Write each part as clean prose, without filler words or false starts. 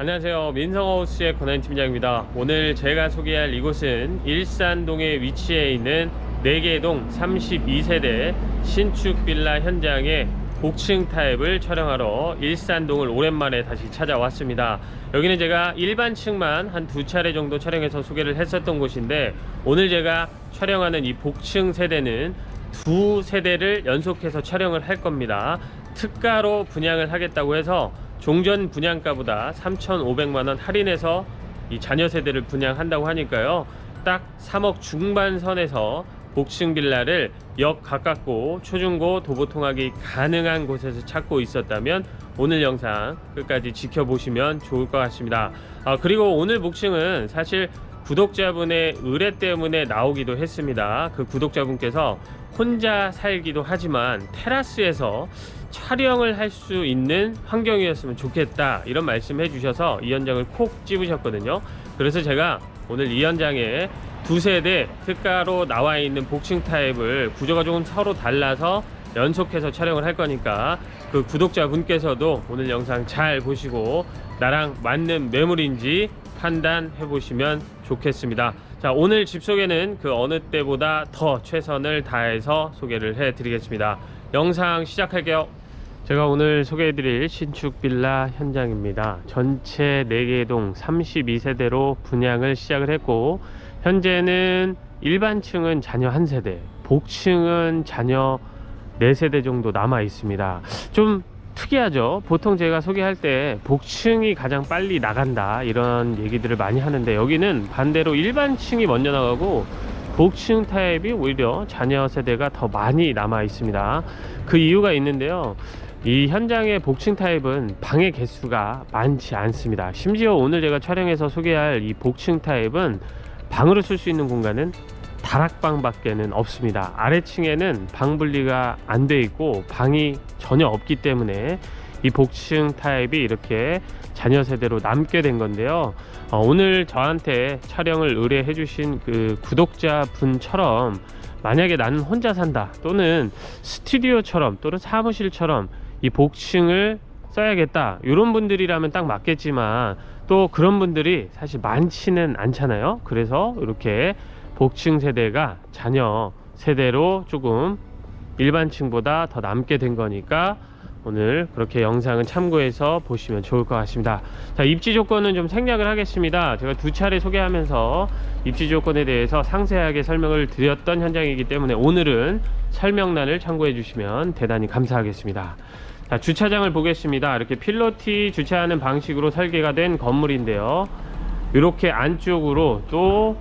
안녕하세요. 민성하우스의 권한 팀장입니다. 오늘 제가 소개할 이곳은 일산동에 위치해 있는 4개의 동 32세대 신축 빌라 현장의 복층 타입을 촬영하러 일산동을 오랜만에 다시 찾아왔습니다. 여기는 제가 일반층만 한 2차례 정도 촬영해서 소개를 했었던 곳인데, 오늘 제가 촬영하는 이 복층 세대는 2세대를 연속해서 촬영을 할 겁니다. 특가로 분양을 하겠다고 해서 종전 분양가보다 3,500만원 할인해서 이 자녀 세대를 분양한다고 하니까요, 딱 3억 중반 선에서 복층 빌라를 역 가깝고 초중고 도보 통학이 가능한 곳에서 찾고 있었다면 오늘 영상 끝까지 지켜보시면 좋을 것 같습니다. 그리고 오늘 복층은 사실 구독자분의 의뢰 때문에 나오기도 했습니다. 그 구독자분께서 혼자 살기도 하지만 테라스에서 촬영을 할 수 있는 환경이었으면 좋겠다, 이런 말씀해 주셔서 이 현장을 콕 집으셨거든요. 그래서 제가 오늘 이 현장에 2세대 특가로 나와 있는 복층 타입을, 구조가 조금 서로 달라서 연속해서 촬영을 할 거니까 그 구독자분께서도 오늘 영상 잘 보시고 나랑 맞는 매물인지 판단해 보시면 좋겠습니다. 자, 오늘 집 소개는 그 어느 때보다 더 최선을 다해서 소개를 해 드리겠습니다. 영상 시작할게요. 제가 오늘 소개해드릴 신축 빌라 현장입니다. 전체 4개의 동 32세대로 분양을 시작을 했고, 현재는 일반층은 자녀 1세대, 복층은 자녀 4세대 정도 남아 있습니다. 좀 특이하죠. 보통 제가 소개할 때 복층이 가장 빨리 나간다, 이런 얘기들을 많이 하는데, 여기는 반대로 일반층이 먼저 나가고 복층 타입이 오히려 자녀 세대가 더 많이 남아 있습니다. 그 이유가 있는데요, 이 현장의 복층 타입은 방의 개수가 많지 않습니다. 심지어 오늘 제가 촬영해서 소개할 이 복층 타입은 방으로 쓸 수 있는 공간은 다락방 밖에는 없습니다. 아래층에는 방 분리가 안 돼 있고 방이 전혀 없기 때문에 이 복층 타입이 이렇게 자녀 세대로 남게 된 건데요. 오늘 저한테 촬영을 의뢰해 주신 그 구독자 분처럼, 만약에 나는 혼자 산다, 또는 스튜디오처럼 또는 사무실처럼 이 복층을 써야겠다, 이런 분들이라면 딱 맞겠지만 또 그런 분들이 사실 많지는 않잖아요. 그래서 이렇게 복층 세대가 자녀 세대로 조금 일반층보다 더 남게 된 거니까 오늘 그렇게 영상은 참고해서 보시면 좋을 것 같습니다. 자, 입지 조건은 좀 생략을 하겠습니다. 제가 2차례 소개하면서 입지 조건에 대해서 상세하게 설명을 드렸던 현장이기 때문에 오늘은 설명란을 참고해 주시면 대단히 감사하겠습니다. 자, 주차장을 보겠습니다. 이렇게 필로티 주차하는 방식으로 설계가 된 건물인데요, 이렇게 안쪽으로 또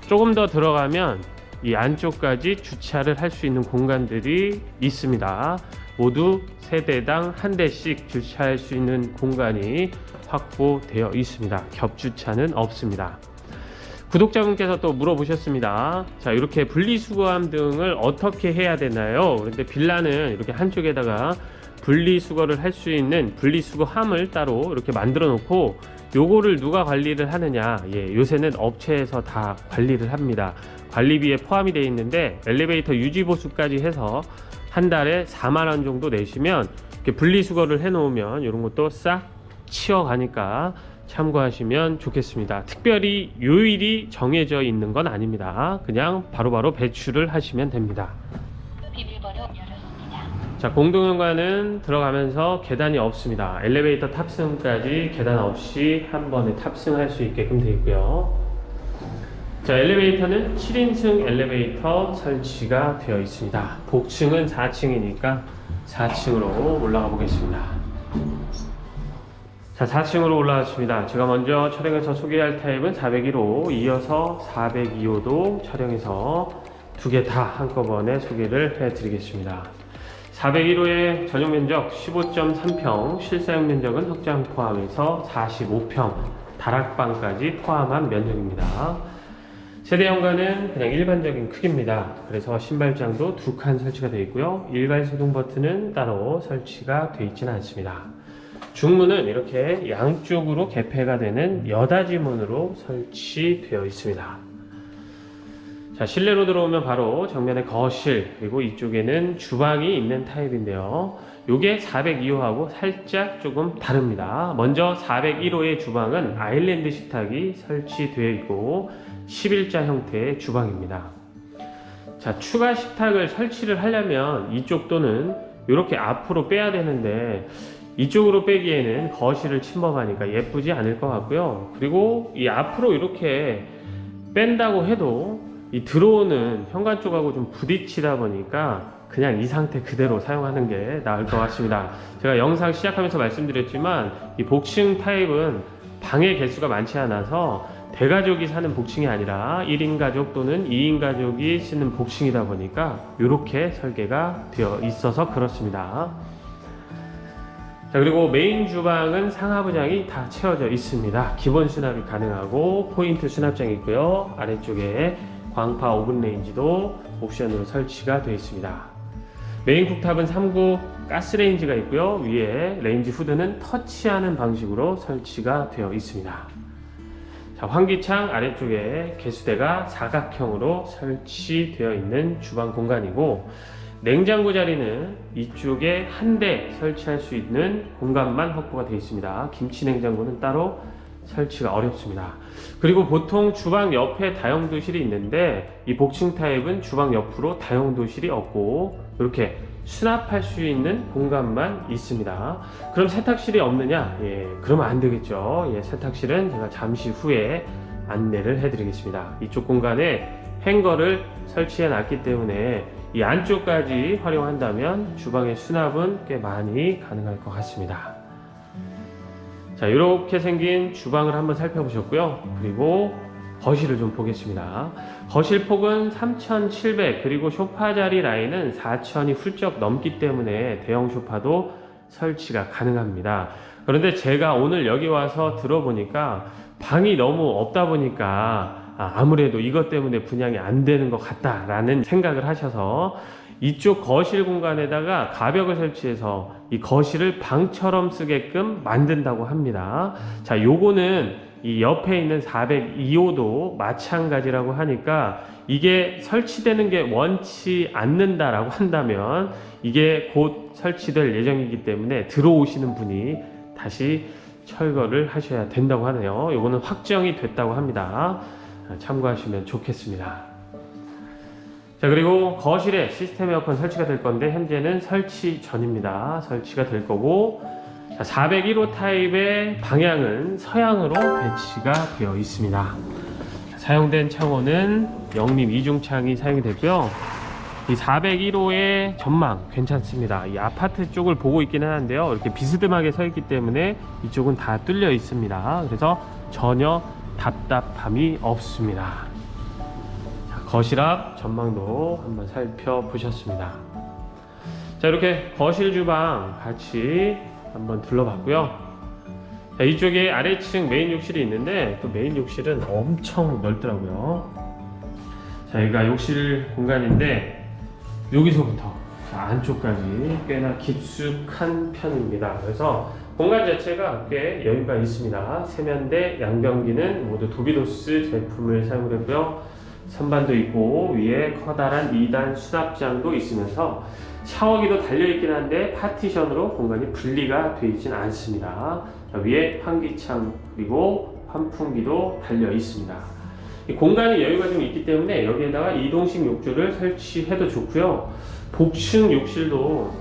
조금 더 들어가면 이 안쪽까지 주차를 할 수 있는 공간들이 있습니다. 모두 세대당 1대씩 주차할 수 있는 공간이 확보되어 있습니다. 겹주차는 없습니다. 구독자분께서 또 물어보셨습니다. 자, 이렇게 분리수거함 등을 어떻게 해야 되나요? 그런데 빌라는 이렇게 한쪽에다가 분리수거를 할 수 있는 분리수거함을 따로 이렇게 만들어 놓고, 요거를 누가 관리를 하느냐, 요새는 업체에서 다 관리를 합니다. 관리비에 포함이 되어 있는데 엘리베이터 유지보수까지 해서 한 달에 4만원 정도 내시면 이렇게 분리수거를 해 놓으면 이런 것도 싹 치워가니까 참고하시면 좋겠습니다. 특별히 요일이 정해져 있는 건 아닙니다. 그냥 바로바로 배출을 하시면 됩니다. 자, 공동현관은 들어가면서 계단이 없습니다. 엘리베이터 탑승까지 계단 없이 한 번에 탑승할 수 있게끔 되어 있고요. 자, 엘리베이터는 7인승 엘리베이터 설치가 되어 있습니다. 복층은 4층이니까 4층으로 올라가 보겠습니다. 자, 4층으로 올라왔습니다. 제가 먼저 촬영해서 소개할 타입은 401호, 이어서 402호도 촬영해서 2개 다 한꺼번에 소개를 해 드리겠습니다. 401호의 전용 면적 15.3평, 실사용 면적은 확장 포함해서 45평, 다락방까지 포함한 면적입니다. 세대 현관은 그냥 일반적인 크기입니다. 그래서 신발장도 2칸 설치가 되어 있고요. 일괄 소등 버튼은 따로 설치가 되어 있지는 않습니다. 중문은 이렇게 양쪽으로 개폐가 되는 여닫이 문으로 설치되어 있습니다. 자, 자, 실내로 들어오면 바로 정면에 거실, 그리고 이쪽에는 주방이 있는 타입인데요. 요게 402호하고 살짝 조금 다릅니다. 먼저 401호의 주방은 아일랜드 식탁이 설치되어 있고 11자 형태의 주방입니다. 자, 추가 식탁을 설치를 하려면 이쪽 또는 이렇게 앞으로 빼야 되는데 이쪽으로 빼기에는 거실을 침범하니까 예쁘지 않을 것 같고요. 그리고 이 앞으로 이렇게 뺀다고 해도 이 들어오는 현관 쪽하고 좀 부딪히다 보니까 그냥 이 상태 그대로 사용하는 게 나을 것 같습니다. 제가 영상 시작하면서 말씀드렸지만 이 복층 타입은 방의 개수가 많지 않아서 대가족이 사는 복층이 아니라 1인 가족 또는 2인 가족이 쓰는 복층이다 보니까 이렇게 설계가 되어 있어서 그렇습니다. 자, 그리고 메인 주방은 상하부장이 다 채워져 있습니다. 기본 수납이 가능하고 포인트 수납장이 있고요. 아래쪽에 광파 오븐 레인지도 옵션으로 설치가 되어 있습니다. 메인 쿡탑은 3구 가스레인지가 있고요. 위에 레인지 후드는 터치하는 방식으로 설치가 되어 있습니다. 자, 환기창 아래쪽에 개수대가 사각형으로 설치되어 있는 주방 공간이고, 냉장고 자리는 이쪽에 한 대 설치할 수 있는 공간만 확보가 되어 있습니다. 김치 냉장고는 따로 설치가 어렵습니다. 그리고 보통 주방 옆에 다용도실이 있는데 이 복층 타입은 주방 옆으로 다용도실이 없고 이렇게 수납할 수 있는 공간만 있습니다. 그럼 세탁실이 없느냐? 예, 그러면 안 되겠죠. 예, 세탁실은 제가 잠시 후에 안내를 해드리겠습니다. 이쪽 공간에 행거를 설치해 놨기 때문에 이 안쪽까지 활용한다면 주방의 수납은 꽤 많이 가능할 것 같습니다. 자, 이렇게 생긴 주방을 한번 살펴보셨고요. 그리고 거실을 좀 보겠습니다. 거실 폭은 3,700, 그리고 소파 자리 라인은 4,000이 훌쩍 넘기 때문에 대형 소파도 설치가 가능합니다. 그런데 제가 오늘 여기 와서 들어보니까 방이 너무 없다 보니까 아무래도 이것 때문에 분양이 안 되는 것 같다라는 생각을 하셔서 이쪽 거실 공간에다가 가벽을 설치해서 이 거실을 방처럼 쓰게끔 만든다고 합니다. 자, 요거는 이 옆에 있는 402호도 마찬가지라고 하니까 이게 설치되는 게 원치 않는다라고 한다면 이게 곧 설치될 예정이기 때문에 들어오시는 분이 다시 철거를 하셔야 된다고 하네요. 요거는 확정이 됐다고 합니다. 참고하시면 좋겠습니다. 자, 그리고 거실에 시스템 에어컨 설치가 될 건데 현재는 설치 전입니다. 설치가 될 거고, 자, 401호 타입의 방향은 서양으로 배치가 되어 있습니다. 사용된 창호는 영림 이중창이 사용이 됐고요. 이 401호의 전망 괜찮습니다. 이 아파트 쪽을 보고 있기는 한데요, 이렇게 비스듬하게 서 있기 때문에 이쪽은 다 뚫려 있습니다. 그래서 전혀 답답함이 없습니다. 거실 앞 전망도 한번 살펴보셨습니다. 자, 이렇게 거실 주방 같이 한번 둘러봤고요. 자, 이쪽에 아래층 메인 욕실이 있는데 또 메인 욕실은 엄청 넓더라고요. 자, 여기가 욕실 공간인데 여기서부터 안쪽까지 꽤나 깊숙한 편입니다. 그래서 공간 자체가 꽤 여유가 있습니다. 세면대, 양변기는 모두 도비도스 제품을 사용을 했고요. 선반도 있고 위에 커다란 2단 수납장도 있으면서 샤워기도 달려있긴 한데 파티션으로 공간이 분리가 되어 있지는 않습니다. 자, 위에 환기창 그리고 환풍기도 달려 있습니다. 이 공간이 여유가 좀 있기 때문에 여기에다가 이동식 욕조를 설치해도 좋고요. 복층 욕실도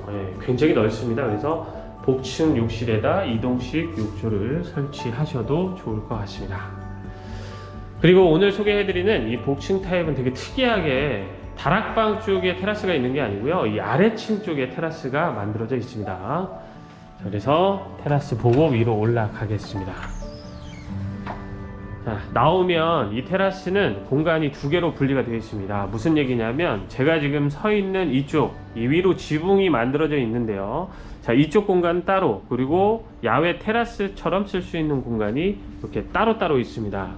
굉장히 넓습니다. 그래서 복층 욕실에다 이동식 욕조를 설치하셔도 좋을 것 같습니다. 그리고 오늘 소개해드리는 이 복층 타입은 되게 특이하게 다락방 쪽에 테라스가 있는 게 아니고요, 이 아래층 쪽에 테라스가 만들어져 있습니다. 자, 그래서 테라스 보고 위로 올라가겠습니다. 자, 나오면 이 테라스는 공간이 두 개로 분리가 되어 있습니다. 무슨 얘기냐면 제가 지금 서 있는 이쪽, 이 위로 지붕이 만들어져 있는데요, 자, 이쪽 공간 따로, 그리고 야외 테라스처럼 쓸 수 있는 공간이 이렇게 따로따로 있습니다.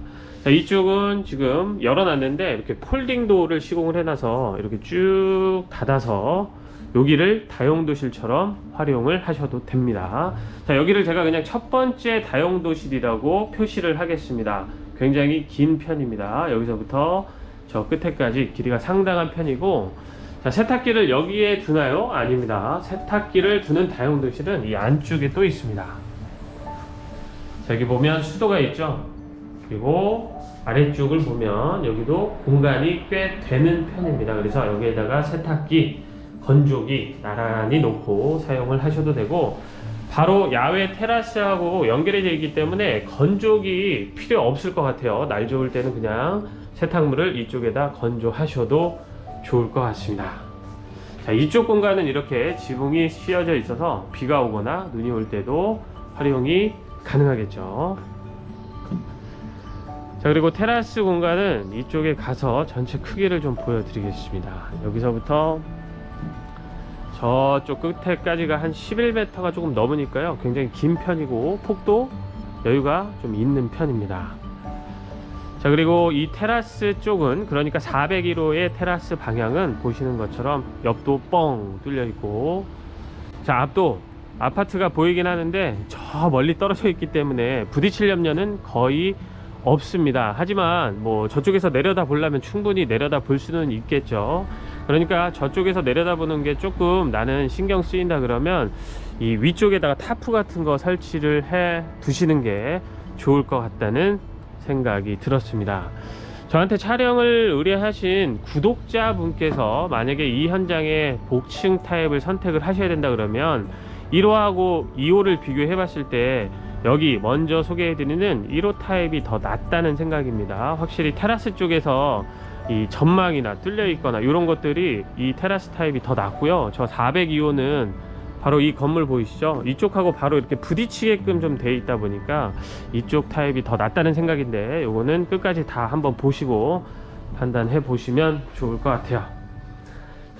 자, 이쪽은 지금 열어놨는데 이렇게 폴딩 도어를 시공을 해놔서 이렇게 쭉 닫아서 여기를 다용도실처럼 활용을 하셔도 됩니다. 자, 여기를 제가 그냥 첫 번째 다용도실이라고 표시를 하겠습니다. 굉장히 긴 편입니다. 여기서부터 저 끝에까지 길이가 상당한 편이고, 자, 세탁기를 여기에 두나요? 아닙니다. 세탁기를 두는 다용도실은 이 안쪽에 또 있습니다. 자, 여기 보면 수도가 있죠. 그리고 아래쪽을 보면 여기도 공간이 꽤 되는 편입니다. 그래서 여기에다가 세탁기, 건조기 나란히 놓고 사용을 하셔도 되고, 바로 야외 테라스하고 연결되어 있기 때문에 건조기 필요 없을 것 같아요. 날 좋을 때는 그냥 세탁물을 이쪽에다 건조하셔도 좋을 것 같습니다. 자, 이쪽 공간은 이렇게 지붕이 씌어져 있어서 비가 오거나 눈이 올 때도 활용이 가능하겠죠. 자, 그리고 테라스 공간은 이쪽에 가서 전체 크기를 좀 보여드리겠습니다. 여기서부터 저쪽 끝에까지가 한 11m가 조금 넘으니까요, 굉장히 긴 편이고 폭도 여유가 좀 있는 편입니다. 자, 그리고 이 테라스 쪽은, 그러니까 401호의 테라스 방향은 보시는 것처럼 옆도 뻥 뚫려 있고, 자, 앞도 아파트가 보이긴 하는데 저 멀리 떨어져 있기 때문에 부딪힐 염려는 거의 없습니다. 하지만 뭐 저쪽에서 내려다 보려면 충분히 내려다 볼 수는 있겠죠. 그러니까 저쪽에서 내려다 보는 게 조금 나는 신경 쓰인다 그러면 이 위쪽에다가 타프 같은 거 설치를 해 두시는 게 좋을 것 같다는 생각이 들었습니다. 저한테 촬영을 의뢰하신 구독자분께서 만약에 이 현장에 복층 타입을 선택을 하셔야 된다 그러면 1호하고 2호를 비교해 봤을 때 여기 먼저 소개해드리는 1호 타입이 더 낫다는 생각입니다. 확실히 테라스 쪽에서 이 전망이나 뚫려 있거나 이런 것들이 이 테라스 타입이 더 낫고요. 저 402호는 바로 이 건물 보이시죠? 이쪽하고 바로 이렇게 부딪히게끔 좀 돼 있다 보니까 이쪽 타입이 더 낫다는 생각인데, 요거는 끝까지 다 한번 보시고 판단해 보시면 좋을 것 같아요.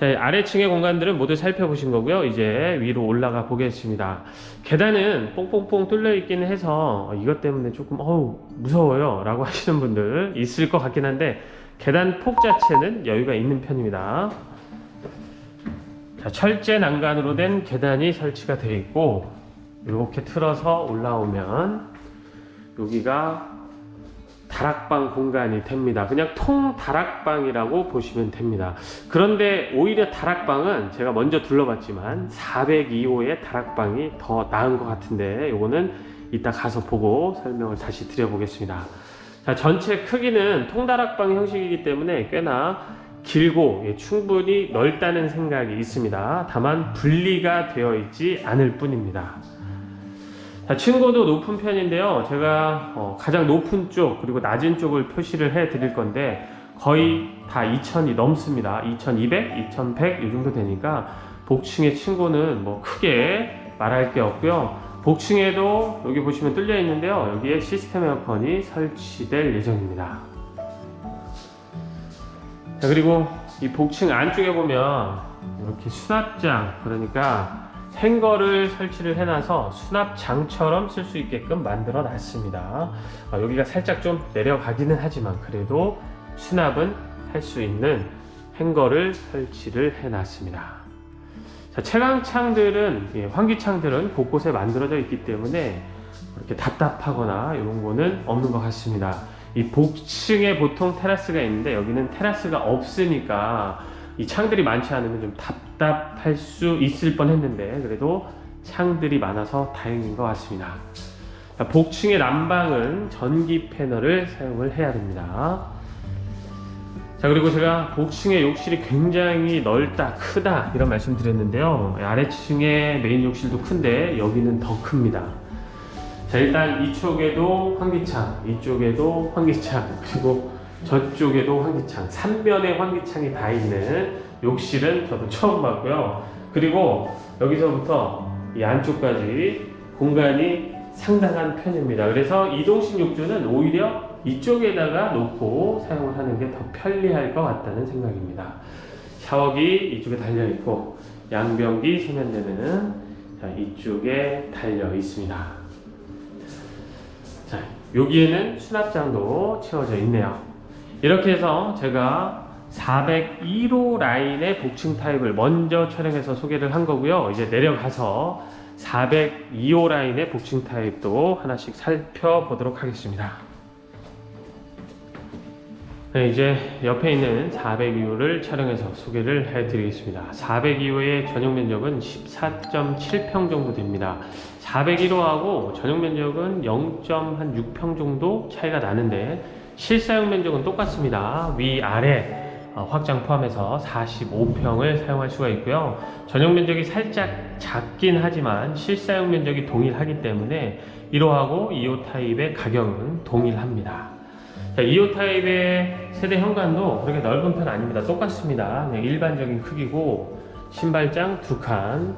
자, 아래층의 공간들은 모두 살펴보신 거고요. 이제 위로 올라가 보겠습니다. 계단은 뽕뽕뽕 뚫려 있기는 해서 이것 때문에 조금 무서워요 라고 하시는 분들 있을 것 같긴 한데, 계단 폭 자체는 여유가 있는 편입니다. 자, 철제 난간으로 된 계단이 설치가 되어 있고, 이렇게 틀어서 올라오면 여기가 다락방 공간이 됩니다. 그냥 통 다락방이라고 보시면 됩니다. 그런데 오히려 다락방은 제가 먼저 둘러봤지만 402호의 다락방이 더 나은 것 같은데, 요거는 이따 가서 보고 설명을 다시 드려보겠습니다. 자, 전체 크기는 통다락방 형식이기 때문에 꽤나 길고 충분히 넓다는 생각이 있습니다. 다만 분리가 되어 있지 않을 뿐입니다. 자, 층고도 높은 편인데요, 제가 가장 높은 쪽 그리고 낮은 쪽을 표시를 해 드릴 건데 거의 다 2000이 넘습니다. 2200, 2100 이 정도 되니까 복층의 층고는 뭐 크게 말할 게 없고요. 복층에도 여기 보시면 뚫려 있는데요, 여기에 시스템 에어컨이 설치될 예정입니다. 자, 그리고 이 복층 안쪽에 보면 이렇게 수납장, 그러니까 행거를 설치를 해놔서 수납장처럼 쓸 수 있게끔 만들어 놨습니다. 여기가 살짝 좀 내려가기는 하지만 그래도 수납은 할 수 있는 행거를 설치를 해놨습니다. 자, 채광창들은, 환기창들은 곳곳에 만들어져 있기 때문에 이렇게 답답하거나 이런 거는 없는 것 같습니다. 이 복층에 보통 테라스가 있는데 여기는 테라스가 없으니까 이 창들이 많지 않으면 좀 답답할 수 있을 뻔 했는데 그래도 창들이 많아서 다행인 것 같습니다. 자, 복층의 난방은 전기 패널을 사용을 해야 됩니다. 자, 그리고 제가 복층의 욕실이 굉장히 넓다, 크다 이런 말씀 드렸는데요, 아래층의 메인 욕실도 큰데 여기는 더 큽니다. 자, 일단 이쪽에도 환기창, 이쪽에도 환기창, 그리고 저쪽에도 환기창, 3면에 환기창이 다 있는 욕실은 저도 처음 봤고요. 그리고 여기서부터 이 안쪽까지 공간이 상당한 편입니다. 그래서 이동식 욕조는 오히려 이쪽에다가 놓고 사용을 하는 게 더 편리할 것 같다는 생각입니다. 샤워기 이쪽에 달려 있고 양변기 세면대는 이쪽에 달려 있습니다. 자, 여기에는 수납장도 채워져 있네요. 이렇게 해서 제가 402호 라인의 복층 타입을 먼저 촬영해서 소개를 한 거고요. 이제 내려가서 402호 라인의 복층 타입도 하나씩 살펴보도록 하겠습니다. 네, 이제 옆에 있는 402호를 촬영해서 소개를 해드리겠습니다. 402호의 전용 면적은 14.7평 정도 됩니다. 401호하고 전용 면적은 0.6평 정도 차이가 나는데 실사용 면적은 똑같습니다. 위아래 확장 포함해서 45평을 사용할 수가 있고요. 전용 면적이 살짝 작긴 하지만 실사용 면적이 동일하기 때문에 1호하고 2호 타입의 가격은 동일합니다. 자, 2호 타입의 세대 현관도 그렇게 넓은 편 아닙니다. 똑같습니다. 그냥 일반적인 크기고 신발장 2칸,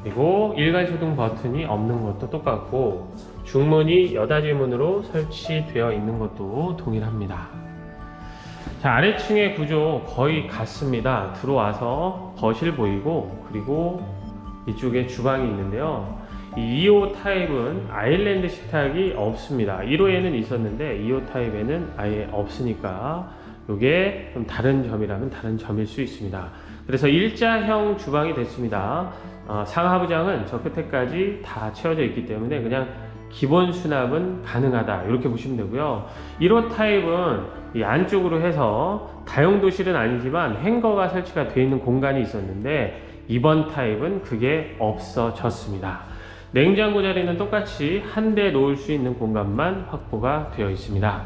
그리고 일괄소등 버튼이 없는 것도 똑같고 중문이 여닫이 문으로 설치되어 있는 것도 동일합니다. 자, 아래층의 구조 거의 같습니다. 들어와서 거실 보이고, 그리고 이쪽에 주방이 있는데요. 이 2호 타입은 아일랜드 식탁이 없습니다. 1호에는 있었는데 2호 타입에는 아예 없으니까 이게 좀 다른 점이라면 다른 점일 수 있습니다. 그래서 일자형 주방이 됐습니다. 상하부장은 저 끝에까지 다 채워져 있기 때문에 그냥 기본 수납은 가능하다, 이렇게 보시면 되고요. 1호 타입은 이 안쪽으로 해서 다용도실은 아니지만 행거가 설치가 되어 있는 공간이 있었는데 이번 타입은 그게 없어졌습니다. 냉장고 자리는 똑같이 한 대 놓을 수 있는 공간만 확보가 되어 있습니다.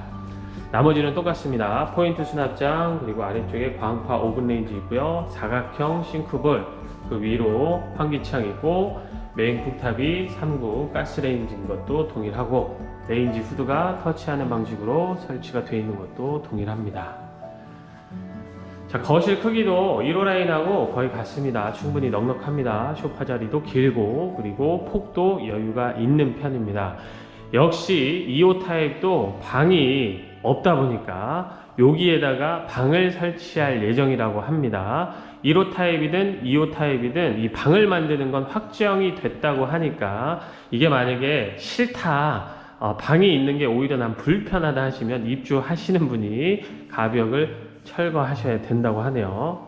나머지는 똑같습니다. 포인트 수납장, 그리고 아래쪽에 광파 오븐 레인지 있고요. 사각형 싱크볼, 그 위로 환기창 있고, 메인 쿡탑이 3구 가스레인지인 것도 동일하고, 레인지 후드가 터치하는 방식으로 설치가 되어 있는 것도 동일합니다. 자, 거실 크기도 1호 라인하고 거의 같습니다. 충분히 넉넉합니다. 소파 자리도 길고, 그리고 폭도 여유가 있는 편입니다. 역시 2호 타입도 방이 없다 보니까 여기에다가 방을 설치할 예정이라고 합니다. 1호 타입이든 2호 타입이든 이 방을 만드는 건 확정이 됐다고 하니까, 이게 만약에 싫다, 방이 있는 게 오히려 난 불편하다 하시면 입주하시는 분이 가벽을 철거하셔야 된다고 하네요.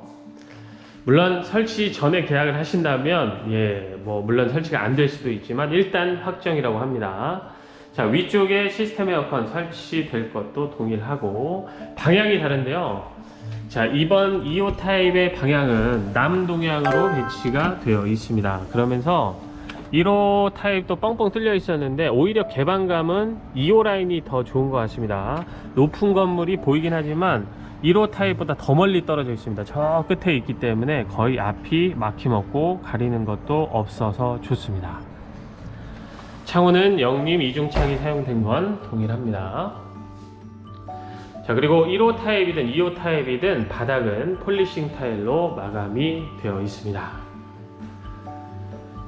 물론 설치 전에 계약을 하신다면 물론 설치가 안 될 수도 있지만 일단 확정이라고 합니다. 자, 위쪽에 시스템 에어컨 설치될 것도 동일하고, 방향이 다른데요. 자, 이번 2호 타입의 방향은 남동향으로 배치가 되어 있습니다. 그러면서 1호 타입도 뻥뻥 뚫려 있었는데 오히려 개방감은 2호 라인이 더 좋은 것 같습니다. 높은 건물이 보이긴 하지만 1호 타입보다 더 멀리 떨어져 있습니다. 저 끝에 있기 때문에 거의 앞이 막힘없고 가리는 것도 없어서 좋습니다. 창호는 영림 이중창이 사용된 건 동일합니다. 자, 그리고 1호 타입이든 2호 타입이든 바닥은 폴리싱 타일로 마감이 되어 있습니다.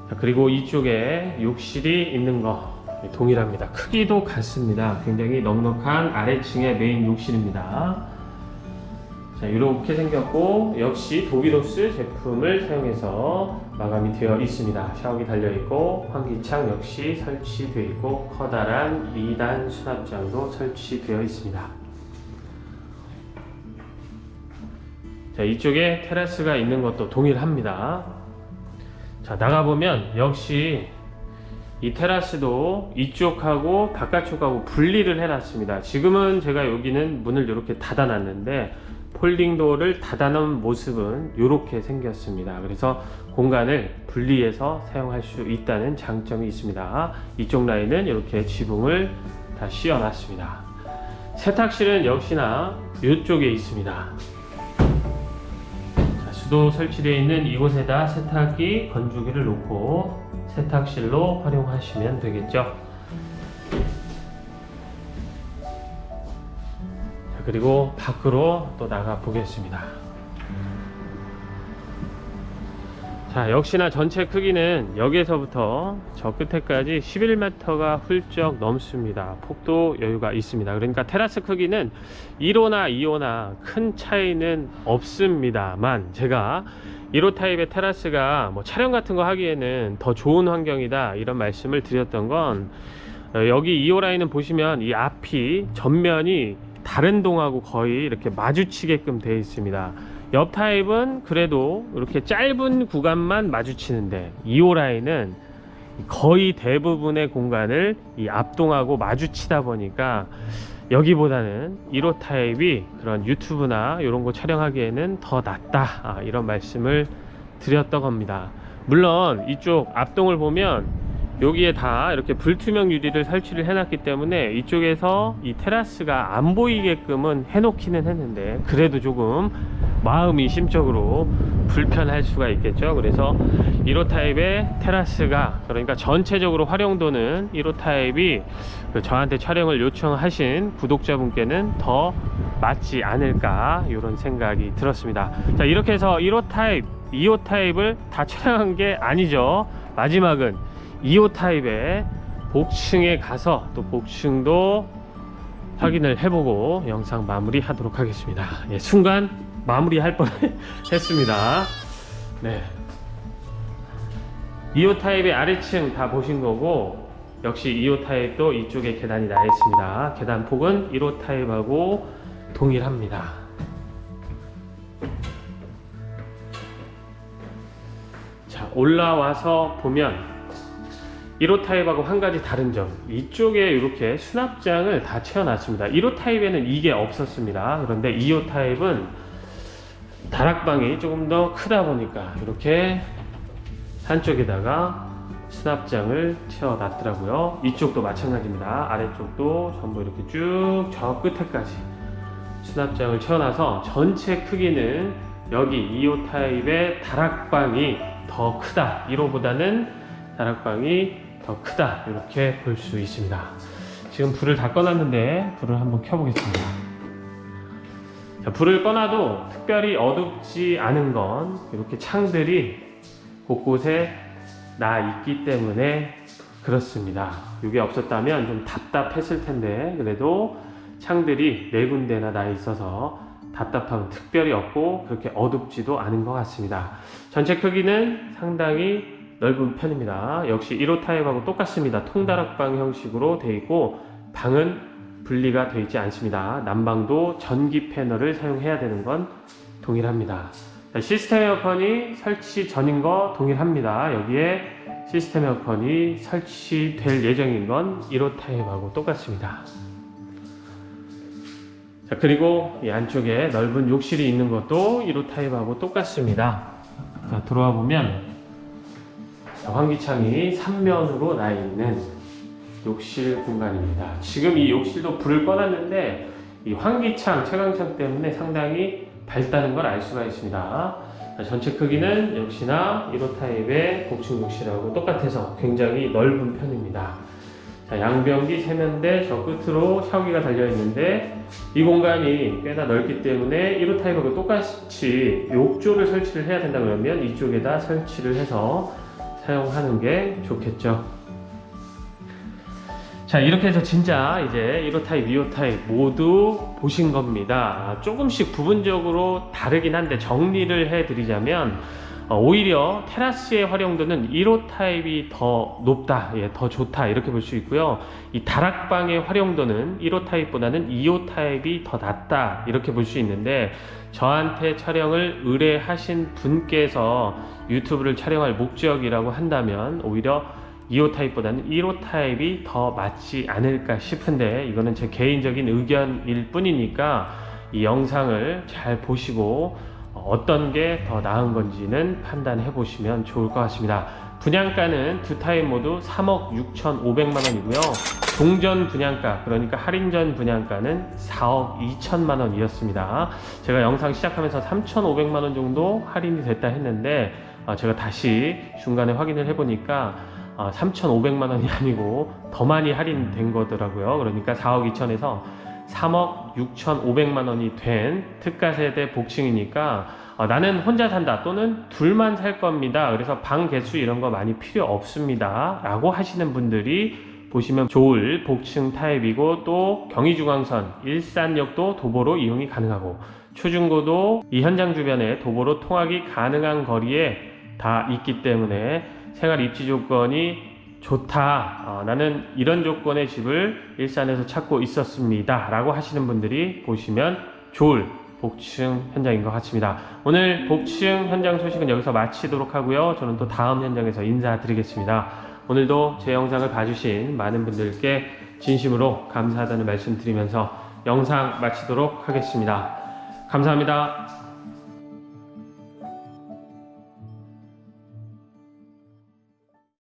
자, 그리고 이쪽에 욕실이 있는 거 동일합니다. 크기도 같습니다. 굉장히 넉넉한 아래층의 메인 욕실입니다. 자, 이렇게 생겼고, 역시 도비로스 제품을 사용해서 마감이 되어 있습니다. 샤워기 달려있고, 환기창 역시 설치되어 있고, 커다란 2단 수납장도 설치되어 있습니다. 자, 이쪽에 테라스가 있는 것도 동일합니다. 자, 나가보면 역시 이 테라스도 이쪽하고 바깥쪽하고 분리를 해놨습니다. 지금은 제가 여기는 문을 이렇게 닫아놨는데 폴딩도어를 닫아놓은 모습은 이렇게 생겼습니다. 그래서 공간을 분리해서 사용할 수 있다는 장점이 있습니다. 이쪽 라인은 이렇게 지붕을 다 씌워놨습니다. 세탁실은 역시나 이쪽에 있습니다. 자, 수도 설치되어 있는 이곳에다 세탁기, 건조기를 놓고 세탁실로 활용하시면 되겠죠. 그리고 밖으로 또 나가 보겠습니다. 자, 역시나 전체 크기는 여기에서부터 저 끝에까지 11m가 훌쩍 넘습니다. 폭도 여유가 있습니다. 그러니까 테라스 크기는 1호나 2호나 큰 차이는 없습니다만, 제가 1호 타입의 테라스가 촬영 같은 거 하기에는 더 좋은 환경이다, 이런 말씀을 드렸던 건, 여기 2호 라인은 보시면 이 앞이 전면이 다른 동하고 거의 이렇게 마주치게끔 되어 있습니다. 옆 타입은 그래도 이렇게 짧은 구간만 마주치는데 2호 라인은 거의 대부분의 공간을 이 앞동하고 마주치다 보니까 여기보다는 1호 타입이 그런 유튜브나 이런 거 촬영하기에는 더 낫다, 이런 말씀을 드렸던 겁니다. 물론 이쪽 앞동을 보면 여기에 다 이렇게 불투명 유리를 설치를 해놨기 때문에 이쪽에서 이 테라스가 안 보이게끔은 해놓기는 했는데, 그래도 조금 마음이 심적으로 불편할 수가 있겠죠. 그래서 1호 타입의 테라스가, 그러니까 전체적으로 활용도는 1호 타입이 저한테 촬영을 요청하신 구독자분께는 더 맞지 않을까, 이런 생각이 들었습니다. 자, 이렇게 해서 1호 타입, 2호 타입을 다 촬영한 게 아니죠. 마지막은 2호 타입의 복층에 가서 또 복층도 확인을 해보고 영상 마무리 하도록 하겠습니다. 예, 순간 마무리 할 뻔 했습니다. 네, 2호 타입의 아래층 다 보신 거고, 역시 2호 타입도 이쪽에 계단이 나 있습니다. 계단 폭은 1호 타입하고 동일합니다. 자, 올라와서 보면 1호 타입하고 한 가지 다른 점, 이쪽에 이렇게 수납장을 다 채워놨습니다. 1호 타입에는 이게 없었습니다. 그런데 2호 타입은 다락방이 조금 더 크다 보니까 이렇게 한쪽에다가 수납장을 채워놨더라고요. 이쪽도 마찬가지입니다. 아래쪽도 전부 이렇게 쭉 저 끝에까지 수납장을 채워놔서 전체 크기는 여기 2호 타입의 다락방이 더 크다, 1호보다는 다락방이 더 크다, 이렇게 볼 수 있습니다. 지금 불을 다 꺼놨는데 불을 한번 켜보겠습니다. 자, 불을 꺼놔도 특별히 어둡지 않은 건 이렇게 창들이 곳곳에 나 있기 때문에 그렇습니다. 이게 없었다면 좀 답답했을 텐데, 그래도 창들이 4군데나 나 있어서 답답함은 특별히 없고 그렇게 어둡지도 않은 것 같습니다. 전체 크기는 상당히 넓은 편입니다. 역시 1호 타입하고 똑같습니다. 통다락방 형식으로 되어 있고 방은 분리가 되어 있지 않습니다. 난방도 전기 패널을 사용해야 되는 건 동일합니다. 시스템 에어컨이 설치 전인 거 동일합니다. 여기에 시스템 에어컨이 설치될 예정인 건 1호 타입하고 똑같습니다. 자, 그리고 이 안쪽에 넓은 욕실이 있는 것도 1호 타입하고 똑같습니다. 자, 들어와 보면 환기창이 3면으로 나 있는 욕실 공간입니다. 지금 이 욕실도 불을 꺼놨는데 이 환기창, 채광창 때문에 상당히 밝다는 걸 알 수가 있습니다. 전체 크기는 역시나 1호 타입의 복층 욕실하고 똑같아서 굉장히 넓은 편입니다. 자, 양변기, 세면대, 저 끝으로 샤워기가 달려 있는데 이 공간이 꽤나 넓기 때문에 1호 타입하고 똑같이 욕조를 설치를 해야 된다 그러면 이쪽에다 설치를 해서 사용하는 게 좋겠죠. 자, 이렇게 해서 진짜 이제 1호 타입, 2호 타입 모두 보신 겁니다. 조금씩 부분적으로 다르긴 한데 정리를 해 드리자면 오히려 테라스의 활용도는 1호 타입이 더 높다, 더 좋다, 이렇게 볼 수 있고요. 이 다락방의 활용도는 1호 타입보다는 2호 타입이 더 낫다, 이렇게 볼 수 있는데, 저한테 촬영을 의뢰하신 분께서 유튜브를 촬영할 목적이라고 한다면 오히려 2호 타입보다는 1호 타입이 더 맞지 않을까 싶은데, 이거는 제 개인적인 의견일 뿐이니까 이 영상을 잘 보시고 어떤 게 더 나은 건지는 판단해 보시면 좋을 것 같습니다. 분양가는 두 타입 모두 3억 6,500만 원이고요. 동전 분양가, 그러니까 할인 전 분양가는 4억 2천만 원이었습니다. 제가 영상 시작하면서 3,500만 원 정도 할인이 됐다 했는데 제가 다시 중간에 확인을 해보니까 3,500만 원이 아니고 더 많이 할인된 거더라고요. 그러니까 4억 2천에서 3억 6,500만 원이 된 특가 세대 복층이니까 나는 혼자 산다 또는 둘만 살 겁니다, 그래서 방 개수 이런 거 많이 필요 없습니다 라고 하시는 분들이 보시면 좋을 복층 타입이고, 또 경의중앙선, 일산역도 도보로 이용이 가능하고 초중고도 이 현장 주변에 도보로 통학이 가능한 거리에 다 있기 때문에 생활 입지 조건이 좋다, 나는 이런 조건의 집을 일산에서 찾고 있었습니다 라고 하시는 분들이 보시면 좋을 복층 현장인 것 같습니다. 오늘 복층 현장 소식은 여기서 마치도록 하고요. 저는 또 다음 현장에서 인사드리겠습니다. 오늘도 제 영상을 봐주신 많은 분들께 진심으로 감사하다는 말씀 드리면서 영상 마치도록 하겠습니다. 감사합니다.